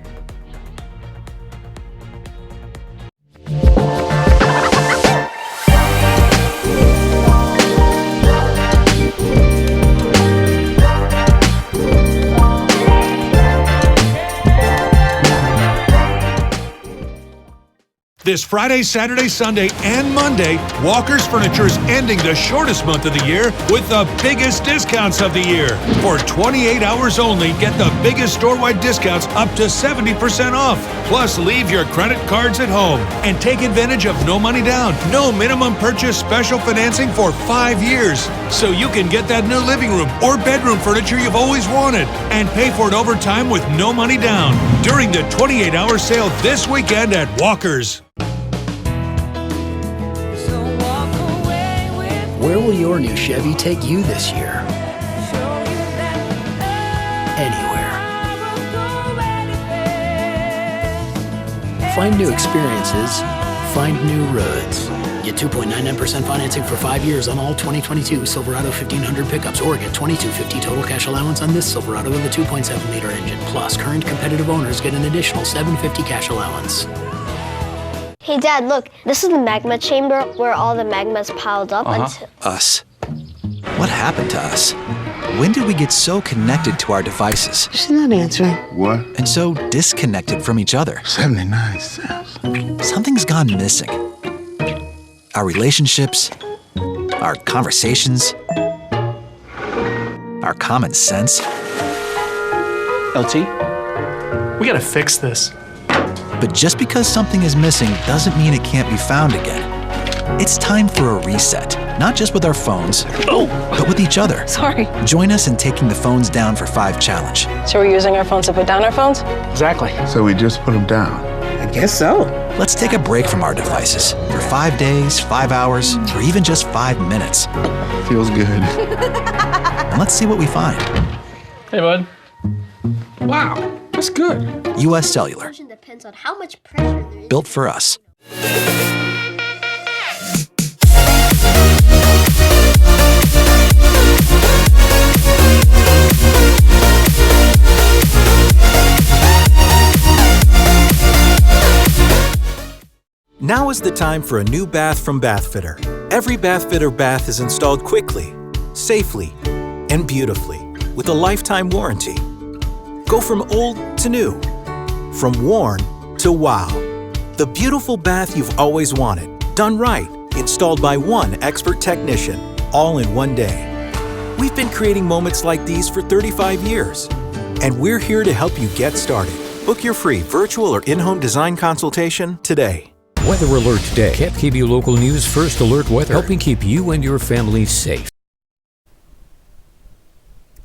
This Friday, Saturday, Sunday, and Monday, Walker's Furniture is ending the shortest month of the year with the biggest discounts of the year. For 28 hours only, get the biggest store-wide discounts up to 70% off. Plus, leave your credit cards at home and take advantage of no money down, no minimum purchase special financing for 5 years. So you can get that new living room or bedroom furniture you've always wanted and pay for it over time with no money down during the 28-hour sale this weekend at Walker's. Where will your new Chevy take you this year? Anywhere. Find new experiences. Find new roads. Get 2.99% financing for 5 years on all 2022 Silverado 1500 pickups, or get $2,250 total cash allowance on this Silverado with a 2.7-liter engine. Plus, current competitive owners get an additional $750 cash allowance. Hey, Dad, look. This is the magma chamber where all the magma's piled up until... Us. What happened to us? When did we get so connected to our devices? She's not answering. What? And so disconnected from each other. 79 cents. Something's gone missing. Our relationships, our conversations, our common sense. LT, we gotta fix this. But just because something is missing doesn't mean it can't be found again. It's time for a reset, not just with our phones, but with each other. Sorry. Join us in taking the phones down for 5 challenge. So we're using our phones to put down our phones? Exactly. So we just put them down? I guess so. Let's take a break from our devices for 5 days, 5 hours, or even just 5 minutes. Feels good. And let's see what we find. Hey, bud. Wow, that's good. U.S. Cellular. Depends on how much pressure there is. Built for us. Now is the time for a new bath from Bathfitter. Every Bathfitter bath is installed quickly, safely, and beautifully with a lifetime warranty. Go from old to new, from worn to wow. The beautiful bath you've always wanted, done right, installed by one expert technician, all in one day. We've been creating moments like these for 35 years, and we're here to help you get started. Book your free virtual or in-home design consultation today. Weather Alert Day. KVEW Local News First Alert Weather, helping keep you and your family safe.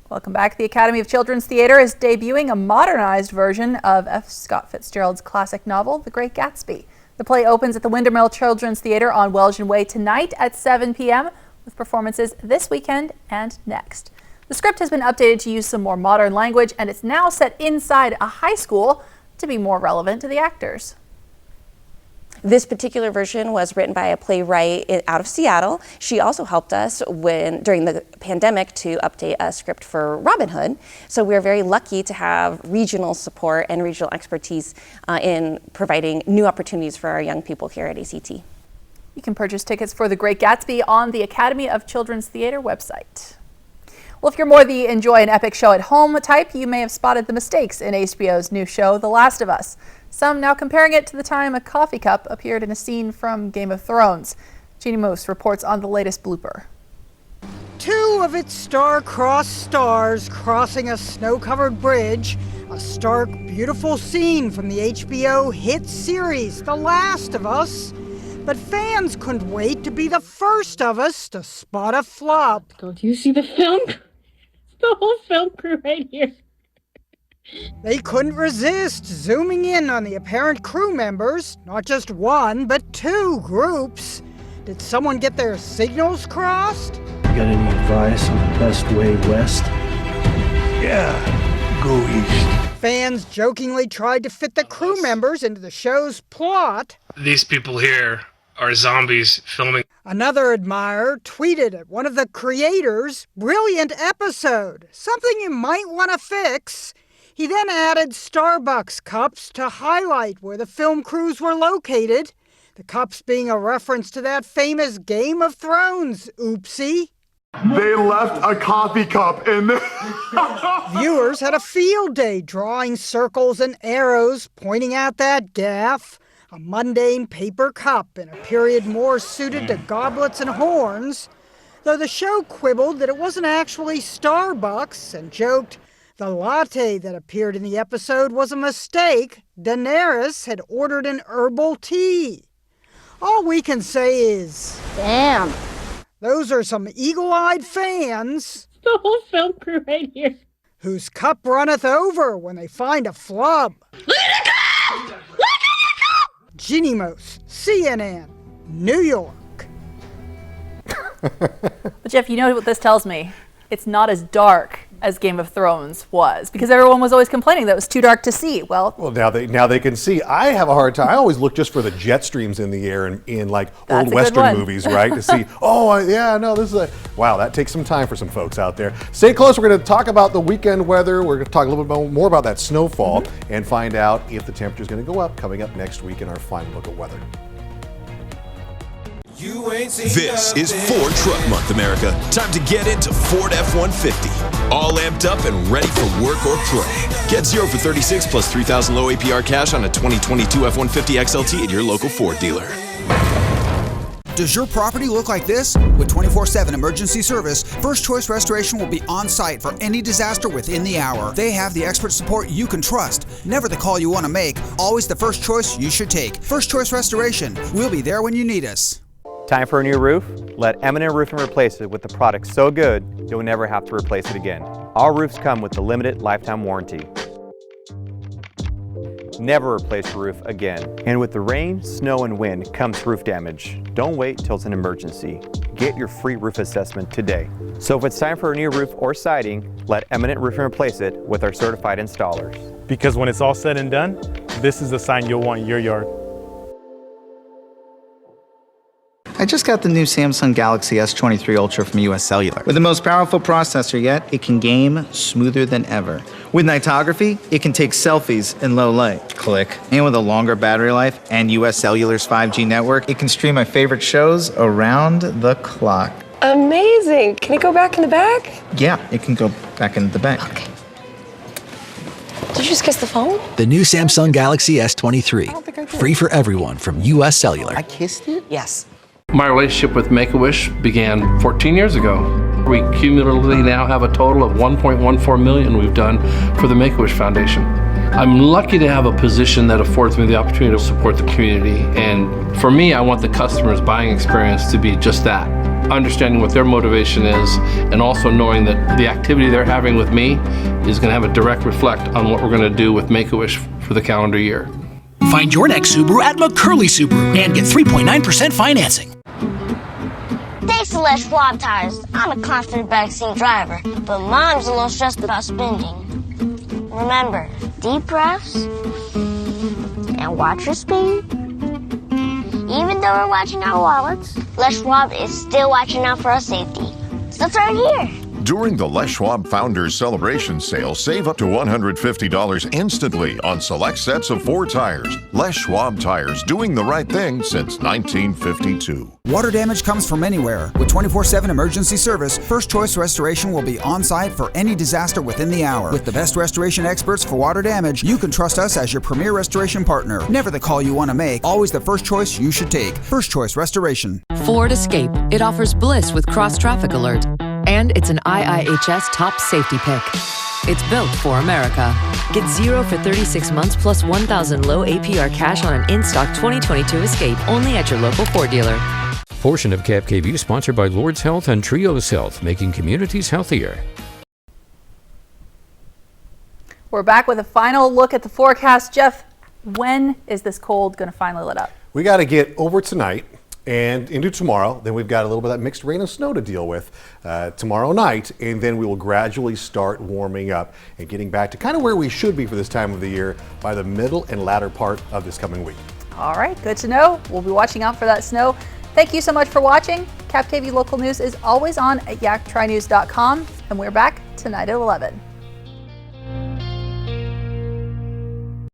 Welcome back. The Academy of Children's Theatre is debuting a modernized version of F. Scott Fitzgerald's classic novel, The Great Gatsby. The play opens at the Windermere Children's Theatre on Welshon Way tonight at 7 p.m. with performances this weekend and next. The script has been updated to use some more modern language, and it's now set inside a high school to be more relevant to the actors. This particular version was written by a playwright out of Seattle. She also helped us during the pandemic to update a script for Robin Hood. So we're very lucky to have regional support and regional expertise in providing new opportunities for our young people here at ACT. You can purchase tickets for The Great Gatsby on the Academy of Children's Theatre website. Well, if you're more the enjoy an epic show at home type, you may have spotted the mistakes in HBO's new show, The Last of Us. Some now comparing it to the time a coffee cup appeared in a scene from Game of Thrones. Jeannie Moose reports on the latest blooper. 2 of its star-crossed stars crossing a snow-covered bridge, a stark, beautiful scene from the HBO hit series, The Last of Us. But fans couldn't wait to be the first of us to spot a flop. Don't you see the film? The whole film crew right here. They couldn't resist zooming in on the apparent crew members, not just one, but 2 groups. Did someone get their signals crossed? You got any advice on the best way west? Yeah, go east. Fans jokingly tried to fit the crew members into the show's plot. These people here are zombies filming. Another admirer tweeted at one of the creators, "Brilliant episode, something you might want to fix." He then added Starbucks cups to highlight where the film crews were located, the cups being a reference to that famous Game of Thrones oopsie. They left a coffee cup in there. Viewers had a field day drawing circles and arrows pointing out that gaffe, a mundane paper cup in a period more suited to goblets and horns, though the show quibbled that it wasn't actually Starbucks and joked the latte that appeared in the episode was a mistake. Daenerys had ordered an herbal tea. All we can say is, damn. Those are some eagle-eyed fans. The whole film crew right here. Whose cup runneth over when they find a flub. Look at the cup! Look at the cup! Jeannie Moose, CNN, New York. But Jeff, you know what this tells me? It's not as dark as Game of Thrones was, because everyone was always complaining that it was too dark to see. Well, now they can see. I have a hard time. I always look just for the jet streams in the air in like That's old a good Western one. movies, right? To see, this is wow, that takes some time for some folks out there. Stay close. We're going to talk about the weekend weather. We're going to talk a little bit more about that snowfall and find out if the temperature is going to go up coming up next week in our final look at weather. This is Ford Truck Month, America. Time to get into Ford F-150. All amped up and ready for work or play. Get 0 for 36 plus 3,000 low APR cash on a 2022 F-150 XLT at your local Ford dealer. Does your property look like this? With 24/7 emergency service, First Choice Restoration will be on site for any disaster within the hour. They have the expert support you can trust. Never the call you want to make, always the first choice you should take. First Choice Restoration. We'll be there when you need us. Time for a new roof? Let M&M Roofing replace it with a product so good you'll never have to replace it again. Our roofs come with the limited lifetime warranty. Never replace your roof again. And with the rain, snow, and wind comes roof damage. Don't wait till it's an emergency. Get your free roof assessment today. So if it's time for a new roof or siding, let M&M Roofing replace it with our certified installers. Because when it's all said and done, this is the sign you'll want in your yard. I just got the new Samsung Galaxy S23 Ultra from US Cellular. With the most powerful processor yet, it can game smoother than ever. With nightography, it can take selfies in low light. Click. And with a longer battery life and US Cellular's 5G network, it can stream my favorite shows around the clock. Amazing. Can it go back in the back? Yeah, it can go back into the bank. Okay. Did you just kiss the phone? The new Samsung Galaxy S23. Free for everyone from US Cellular. I kissed it? Yes. My relationship with Make-A-Wish began 14 years ago. We cumulatively now have a total of $1.14 million we've done for the Make-A-Wish Foundation. I'm lucky to have a position that affords me the opportunity to support the community. And for me, I want the customer's buying experience to be just that. Understanding what their motivation is and also knowing that the activity they're having with me is going to have a direct reflect on what we're going to do with Make-A-Wish for the calendar year. Find your next Subaru at McCurley Subaru and get 3.9% financing. Thanks to Les Schwab Tires, I'm a confident backseat driver, but Mom's a little stressed about spending. Remember, deep breaths and watch your speed. Even though we're watching our wallets, Les Schwab is still watching out for our safety. So it's right here. During the Les Schwab Founders Celebration Sale, save up to $150 instantly on select sets of Ford tires. Les Schwab Tires, doing the right thing since 1952. Water damage comes from anywhere. With 24/7 emergency service, First Choice Restoration will be on site for any disaster within the hour. With the best restoration experts for water damage, you can trust us as your premier restoration partner. Never the call you want to make, always the first choice you should take. First Choice Restoration. Ford Escape. It offers bliss with cross-traffic alert. And it's an IIHS top safety pick. It's built for America. Get 0 for 36 months plus 1,000 low APR cash on an in-stock 2022 Escape only at your local Ford dealer. Portion of KAPP sponsored by Lord's Health and Trios Health, making communities healthier. We're back with a final look at the forecast. Jeff, when is this cold going to finally let up? We got to get over tonight and into tomorrow. Then we've got a little bit of that mixed rain and snow to deal with tomorrow night, and then we will gradually start warming up and getting back to kind of where we should be for this time of the year by the middle and latter part of this coming week. All right, good to know. We'll be watching out for that snow. Thank you so much for watching. KAPP KVEW Local News is always on at yaktrynews.com, and we're back tonight at 11.